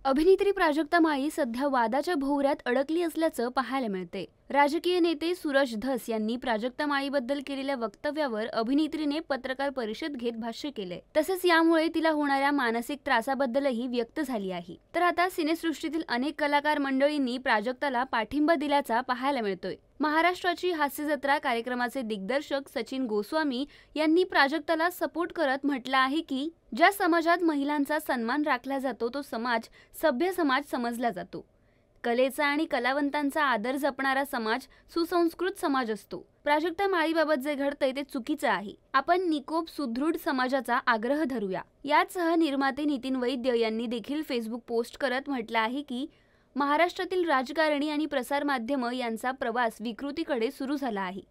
अभिनेत्री प्राजक्ता माळी सध्या वादाच्या भोवऱ्यात अडकली असल्याचं पाहायला मिळते। राजकीय नेते सूरज धस यांनी प्राजक्ता माळीबद्दल केलेल्या वक्तव्यावर अभिनेत्रीने पत्रकार परिषद घेत भाष्य केले। तसेच यामुळे तिला होणाऱ्या मानसिक त्रासाबद्दलही व्यक्त झाली आहे। तर आता सिनेसृष्टीतील अनेक कलाकार मंडळींनी प्राजक्ताला पाठिंबा दिल्याचा पाहायला मिळतोय। महाराष्ट्राची हास्य जत्रा कार्यक्रमाचे दिग्दर्शक सचिन गोस्वामी यांनी प्राजक्ताला सपोर्ट करत म्हटलं आहे की ज्या समाजात महिलांचा सन्मान राखला जातो तो समाज सभ्य समाज समजला जातो। कलेचा आणि कलावंतांचा आदर जपणारा समाज सुसंस्कृत समाज असतो। प्राजक्ता माळीबाबत जे घडतंय ते चुकीचं आहे। आपण निकोप सुदृढ समाजाचा आग्रह धरूया। यासह निर्माते नितीन वैद्य यांनी देखील फेसबुक पोस्ट करत म्हटलं आहे की महाराष्ट्रातील राजकारणी आणि प्रसार माध्यम यांचा प्रवास विकृतीकडे सुरू झाला आहे।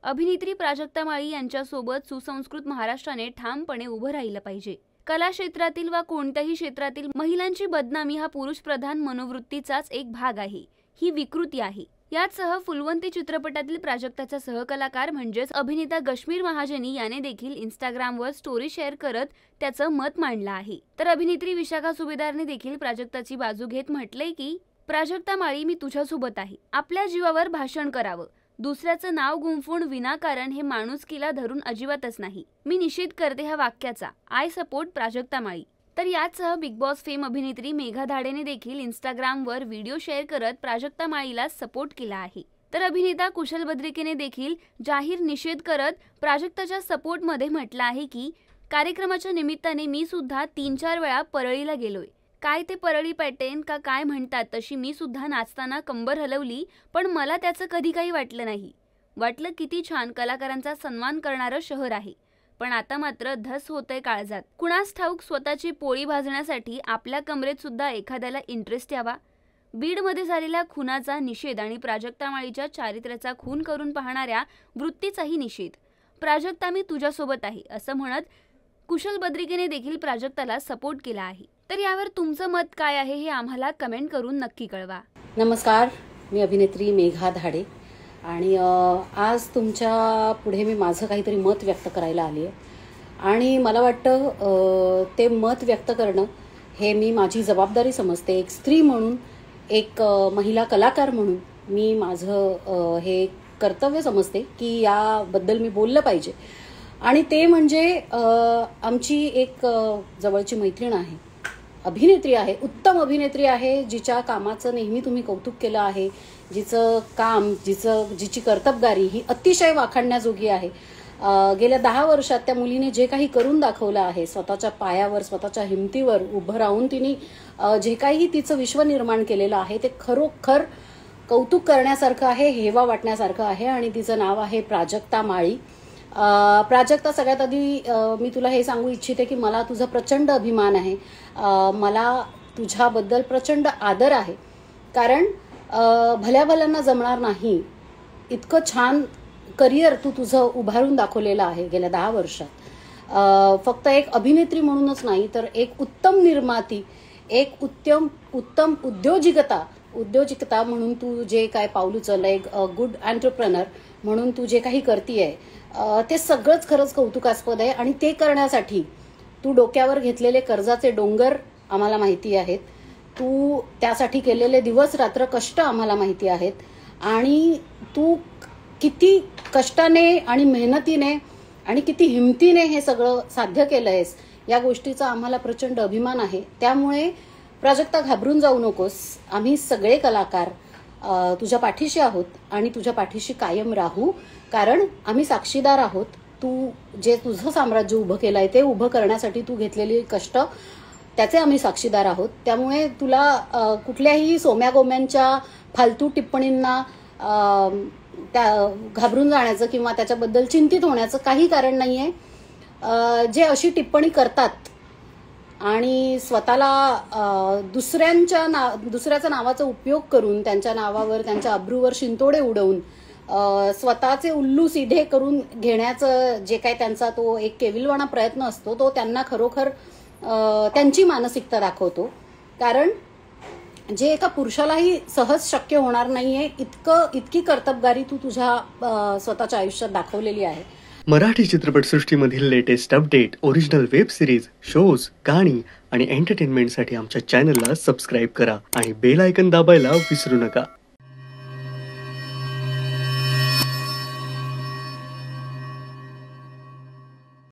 अभिनेत्री प्राजक्ता माळी यांच्यासोबत सुसंस्कृत महाराष्ट्राने ठामपणे उभं राहिलं पाहिजे। कला क्षेत्रातील वा कोणत्याही क्षेत्रातील महिलांची बदनामी हा पुरुषप्रधान मनोवृत्तीचाच एक भाग आहे। ही विकृती आहे। यासह फुलवंती चित्रपटातील प्राजक्ताचा सहकलाकार म्हणजेच अभिनेता गश्मीर महाजनी याने देखील इंस्टाग्रामवर स्टोरी शेअर करत त्याचं मत मांडलं आहे। तर अभिनेत्री विशाखा सुभेदारने देखील प्राजक्ताची बाजू घेत म्हटलंय की प्राजक्ता माळी, मी तुझ्यासोबत आहे। आपल्या जीवावर भाषण करावं, दुसऱ्याचं नाव गुंफून विनाकारण हे माणुसकीला धरून अजिबातच नाही। मी निषेध करते ह्या वाक्याचा। I support Prajakta Mali. तर यासह बिग बॉस फेम अभिनेत्री मेघा धाडेने देखील इंस्टाग्रामवर व्हिडिओ शेअर करत प्राजक्ता माळीला सपोर्ट केला आहे। तर अभिनेता कुशल बद्रिकेने देखील जाहीर निषेध करत प्राजक्ताच्या सपोर्टमध्ये म्हटलं आहे की कार्यक्रमाच्या निमित्ताने मी सुद्धा 3-4 वेळा परळीला गेलोय। काय ते परळी पॅटर्न का काय म्हणतात तशी मी सुद्धा नाचताना कंबर हलवली, पण मला त्याचं कधी काही वाटलं नाही। वाटलं किती छान कलाकारांचा सन्मान करणारं शहर आहे, पण आता मात्र धस होतंय काळजात। कुणास ठाऊक स्वतःची पोळी भाजण्यासाठी आपल्या कमरेत सुद्धा एखाद्याला इंटरेस्ट यावा। बीडमध्ये झालेल्या खुनाचा निषेध आणि प्राजक्ता माळीच्या चारित्र्याचा खून करून पाहणाऱ्या वृत्तीचाही निषेध। प्राजक्ता, मी तुझ्यासोबत आहे असं म्हणत कुशल बद्रिकेने देखील प्राजक्ताला सपोर्ट केला आहे। तर यावर तुमचं मत काय आहे हे आम्हाला कमेंट करून नक्की कळवा। नमस्कार, मी अभिनेत्री मेघा धाडे आणि आज तुमच्या पुढे मी माझं काहीतरी मत व्यक्त करायला आली आहे आणि मला वाटतं ते मत व्यक्त करणं हे मी माझी जबाबदारी समजते। एक स्त्री म्हणून, एक महिला कलाकार म्हणून मी माझं हे कर्तव्य समजते की याबद्दल मी बोललं पाहिजे। आणि ते म्हणजे आमची एक जवळची मैत्रीण आहे, अभिनेत्री आहे, उत्तम अभिनेत्री आहे, जिच्या कामाचं नेहमी तुम्ही कौतुक केलं आहे, जिचं काम, जिची कर्तबगारी ही अतिशय वाखाणण्याजोगी आहे। गेल्या 10 वर्षात त्या मुलीने जे काही करून दाखवलं आहे, स्वतःच्या पायावर, स्वतःच्या हिमतीवर उभं राहून तिने जे काही तिचं विश्व निर्माण केलेलं आहे ते खरोखर कौतुक करण्यासारखं आहे, हेवा वाटण्यासारखं आहे। आणि तिचं नाव आहे प्राजक्ता माळी। प्राजक्ता, सगळ्यात आधी मी तुला हे सांगू इच्छिते की मला तुझा प्रचंड अभिमान आहे, मला तुझ्याबद्दल प्रचंड आदर आहे, कारण भल्या भल्यांना जमणार नाही इतकं छान करिअर तू तुझं उभारून दाखवलेलं आहे गेल्या 10 वर्षात। फक्त एक अभिनेत्री म्हणूनच नाही तर एक उत्तम निर्माती, एक उत्तम उद्योजिकता म्हणून तू जे काय पाऊल उचललं, एक गुड एंटरप्रेनर म्हणून तू जे काही करतीये ते सगळंच खरंच कौतुकास्पद आहे। आणि ते करण्यासाठी तू डोक्यावर घेतलेले कर्जाचे डोंगर आम्हाला माहिती आहेत, तू त्यासाठी केलेले दिवस रात्र कष्ट आम्हाला माहिती आहेत, आणि तू किती कष्टाने आणि मेहनतीने आणि किती हिमतीने हे सगळं साध्य केलं आहेस या गोष्टीचा आम्हाला प्रचंड अभिमान आहे। त्यामुळे प्राजक्ता, घाबरून जाऊ नकोस, आम्ही सगळे कलाकार तुझ्या पाठीशी आहोत आणि तुझ्या पाठीशी कायम राहू, कारण आम्ही साक्षीदार आहोत। तू जे तुझं साम्राज्य उभं केलंय ते उभं करण्यासाठी तू घेतलेली कष्ट, त्याचे आम्ही साक्षीदार आहोत। त्यामुळे तुला कुठल्याही सोम्या गोम्यांच्या फालतू टिप्पणींना त्या घाबरून जाण्याचं किंवा त्याच्याबद्दल चिंतित होण्याचं काही कारण नाहीये। जे अशी टिप्पणी करतात आणि स्वतःला दुसऱ्याच्या नावाचा उपयोग करून त्यांच्या नावावर, त्यांच्या अब्रूवर शिंतोडे उडवून स्वतःचे उल्लू सीधे करून घेण्याचं जे काही त्यांचा तो एक केविलवाणा प्रयत्न असतो तो त्यांना खरोखर त्यांची मानसिकता दाखवतो। कारण जे एका पुरुषालाही सहज शक्य होणार नाहीये इतकी कर्तबगारी तू तुझ्या स्वतःच्या आयुष्यात दाखवलेली आहे। मराठी चित्रपटसृष्टीमधील latest update, original web series, shows, गाणी आणि एंटरटेनमेंटसाठी आमच्या चॅनलला सबस्क्राईब करा आणि बेल आयकॉन दाबायला विसरू नका.